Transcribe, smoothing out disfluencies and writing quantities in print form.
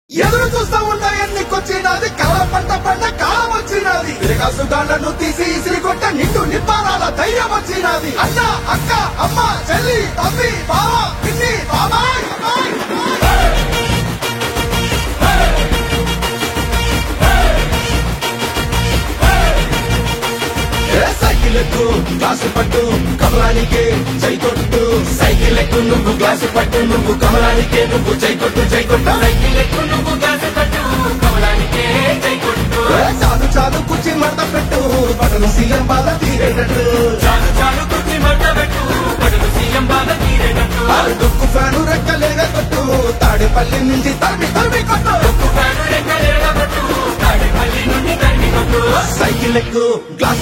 ఎదురు చూస్తా ఉన్నా ఎన్నికొచ్చినది కళ పంట పంట కాలం వచ్చినది సుగాలను తీసి ఇసిరి కొట్ట నిండు నిప్పారాల ధైర్యం వచ్చినది అన్న అక్క అమ్మ చెల్లి తమ్మి బావ పిన్ని బాబాయ్ సైకిల్ ఎక్కు గ్లాసు పట్టు కమలానికే జై కొట్టు సైకిల్ ఎక్కు నువ్వు గ్లాసు పట్టు నువ్వు కమలానికే నువ్వు జై కొట్టు సైకిల్ ఎక్కు నువ్వు గ్లాసు పట్టు కమలానికే జై కొట్టు చాలు చాలు కుర్చీ మడత పెట్టు బటలు సీఎం బాధ తీరేటట్టు చాలు చాలు కుర్చీ మడత పెట్టు బటలు సీఎం బాధ తీరేటట్టు దుక్కు ఫ్యాను రెక్కలేగా కొట్టు తాడేపల్లి నుంచి తరిమి తరిమి కొట్టు దుక్కు ఫ్యాను రెక్కలేగా కొట్టు తాడేపల్లి నుండి తరిమి కొట్టు సైకిల్ ఎక్కు గ్లాస్